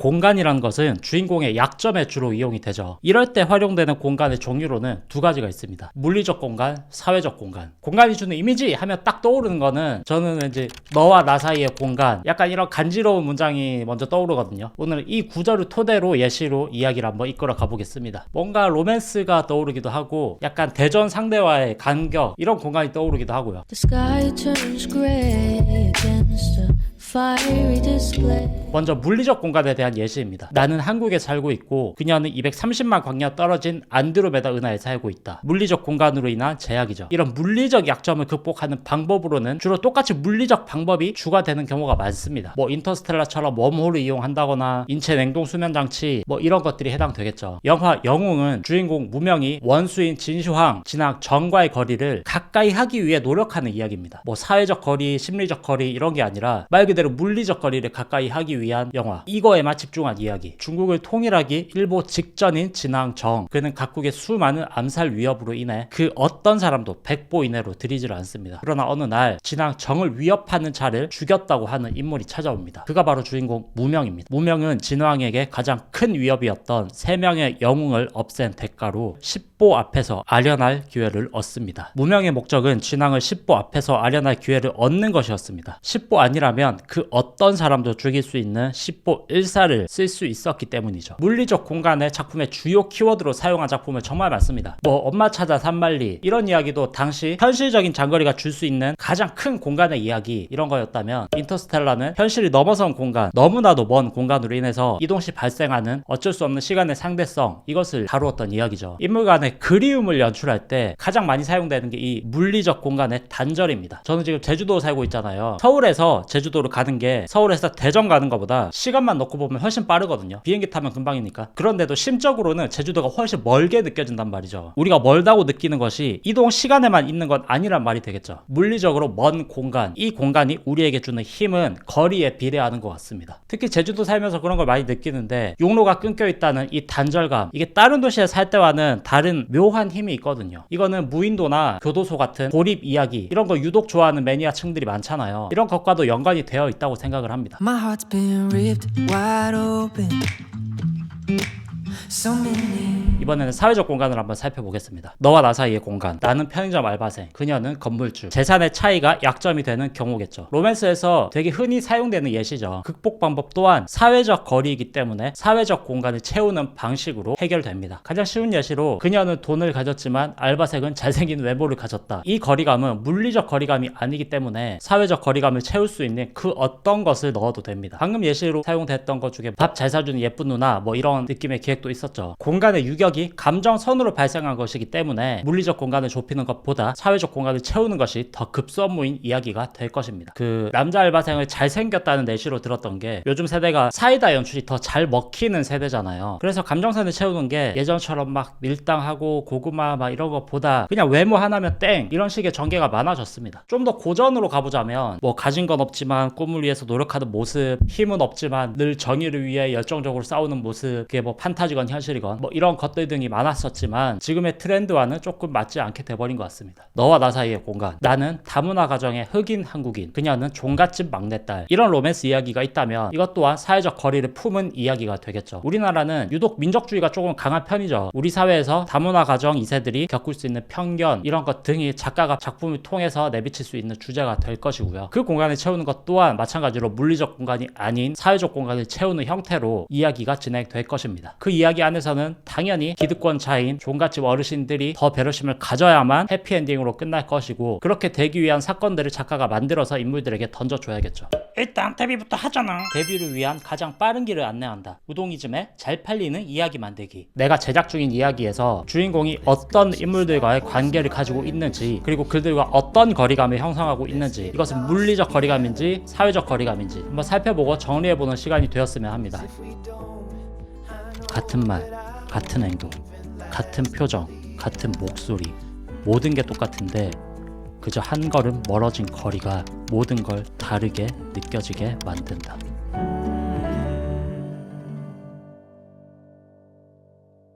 공간이라는 것은 주인공의 약점에 주로 이용이 되죠. 이럴 때 활용되는 공간의 종류로는 두 가지가 있습니다. 물리적 공간, 사회적 공간. 공간이 주는 이미지 하면 딱 떠오르는 거는 저는 왠지 너와 나 사이의 공간, 약간 이런 간지러운 문장이 먼저 떠오르거든요. 오늘 이 구절을 토대로 예시로 이야기를 한번 이끌어 가보겠습니다. 뭔가 로맨스가 떠오르기도 하고 약간 대전 상대와의 간격, 이런 공간이 떠오르기도 하고요. The sky turns gray against a fiery display. 먼저 물리적 공간에 대한 예시입니다. 나는 한국에 살고 있고 그녀는 230만 광년 떨어진 안드로메다 은하에 살고 있다. 물리적 공간으로 인한 제약이죠. 이런 물리적 약점을 극복하는 방법으로는 주로 똑같이 물리적 방법이 주가 되는 경우가 많습니다. 뭐 인터스텔라처럼 웜홀을 이용한다거나 인체 냉동 수면 장치, 뭐 이런 것들이 해당되겠죠. 영화 영웅은 주인공 무명이 원수인 진시황, 진학 정과의 거리를 가까이 하기 위해 노력하는 이야기입니다. 뭐 사회적 거리, 심리적 거리 이런 게 아니라 말 그대로 물리적 거리를 가까이 하기 위한 영화, 이거에만 집중한 이야기. 중국을 통일하기 일보 직전인 진앙정, 그는 각국의 수많은 암살 위협으로 인해 그 어떤 사람도 100보 이내로 들이지를 않습니다. 그러나 어느 날 진앙정을 위협하는 자를 죽였다고 하는 인물이 찾아옵니다. 그가 바로 주인공 무명입니다. 무명은 진왕에게 가장 큰 위협이었던 3명의 영웅을 없앤 대가로 10보 앞에서 아련할 기회를 얻습니다. 무명의 목적은 진왕을 10보 앞에서 아련할 기회를 얻는 것이었습니다. 10보 아니라면 그 어떤 사람도 죽일 수 있는 10보 1사를 쓸 수 있었기 때문이죠. 물리적 공간을 작품의 주요 키워드로 사용한 작품은 정말 많습니다. 뭐 엄마 찾아 산만리 이런 이야기도 당시 현실적인 장거리가 줄 수 있는 가장 큰 공간의 이야기, 이런 거였다면 인터스텔라는 현실이 넘어선 공간, 너무나도 먼 공간으로 인해서 이동 시 발생하는 어쩔 수 없는 시간의 상대성, 이것을 다루었던 이야기죠. 인물 간의 그리움을 연출할 때 가장 많이 사용되는 게 이 물리적 공간의 단절입니다. 저는 지금 제주도 살고 있잖아요. 서울에서 제주도로 가는 게 서울에서 대전 가는 것보다 시간만 놓고 보면 훨씬 빠르거든요. 비행기 타면 금방이니까. 그런데도 심적으로는 제주도가 훨씬 멀게 느껴진단 말이죠. 우리가 멀다고 느끼는 것이 이동 시간에만 있는 건 아니란 말이 되겠죠. 물리적으로 먼 공간, 이 공간이 우리에게 주는 힘은 거리에 비례하는 것 같습니다. 특히 제주도 살면서 그런 걸 많이 느끼는데, 용로가 끊겨 있다는 이 단절감, 이게 다른 도시에 살 때와는 다른 묘한 힘이 있거든요. 이거는 무인도나 교도소 같은 고립 이야기, 이런 거 유독 좋아하는 매니아층들이 많잖아요. 이런 것과도 연관이 되어 있다고 생각을 합니다. My heart's been ripped wide open. So many. 이번에는 사회적 공간을 한번 살펴보겠습니다. 너와 나 사이의 공간. 나는 편의점 알바생, 그녀는 건물주. 재산의 차이가 약점이 되는 경우겠죠. 로맨스에서 되게 흔히 사용되는 예시죠. 극복 방법 또한 사회적 거리이기 때문에 사회적 공간을 채우는 방식으로 해결됩니다. 가장 쉬운 예시로 그녀는 돈을 가졌지만 알바생은 잘생긴 외모를 가졌다. 이 거리감은 물리적 거리감이 아니기 때문에 사회적 거리감을 채울 수 있는 그 어떤 것을 넣어도 됩니다. 방금 예시로 사용됐던 것 중에 밥 잘 사주는 예쁜 누나, 뭐 이런 느낌의 기획도 있었죠. 공간의 유격이 감정선으로 발생한 것이기 때문에 물리적 공간을 좁히는 것보다 사회적 공간을 채우는 것이 더 급선무인 이야기가 될 것입니다. 그 남자 알바생을 잘생겼다는 내시로 들었던 게, 요즘 세대가 사이다 연출이 더 잘 먹히는 세대잖아요. 그래서 감정선을 채우는 게 예전처럼 막 밀당하고 고구마 막 이런 것보다 그냥 외모 하나면 땡, 이런 식의 전개가 많아졌습니다. 좀 더 고전으로 가보자면 뭐 가진 건 없지만 꿈을 위해서 노력하는 모습, 힘은 없지만 늘 정의를 위해 열정적으로 싸우는 모습, 그게 뭐 판타지건 현실이건 뭐 이런 것들 등이 많았었지만 지금의 트렌드와는 조금 맞지 않게 돼버린 것 같습니다. 너와 나 사이의 공간. 나는 다문화 가정의 흑인 한국인, 그녀는 종갓집 막내딸. 이런 로맨스 이야기가 있다면 이것 또한 사회적 거리를 품은 이야기가 되겠죠. 우리나라는 유독 민족주의가 조금 강한 편이죠. 우리 사회에서 다문화 가정 2세들이 겪을 수 있는 편견, 이런 것 등이 작가가 작품을 통해서 내비칠 수 있는 주제가 될 것이고요. 그 공간을 채우는 것 또한 마찬가지로 물리적 공간이 아닌 사회적 공간을 채우는 형태로 이야기가 진행될 것입니다. 그 이야기 안에서는 당연히 기득권자인 종갓집 어르신들이 더 배려심을 가져야만 해피엔딩으로 끝날 것이고, 그렇게 되기 위한 사건들을 작가가 만들어서 인물들에게 던져줘야겠죠. 일단 데뷔부터 하잖아. 데뷔를 위한 가장 빠른 길을 안내한다. 우동이즘의 잘 팔리는 이야기 만들기. 내가 제작 중인 이야기에서 주인공이 어떤 인물들과의 관계를 가지고 있는지, 그리고 그들과 어떤 거리감을 형성하고 있는지, 이것은 물리적 거리감인지 사회적 거리감인지 한번 살펴보고 정리해보는 시간이 되었으면 합니다. 같은 말, 같은 행동, 같은 표정, 같은 목소리, 모든 게 똑같은데 그저 한 걸음 멀어진 거리가 모든 걸 다르게 느껴지게 만든다.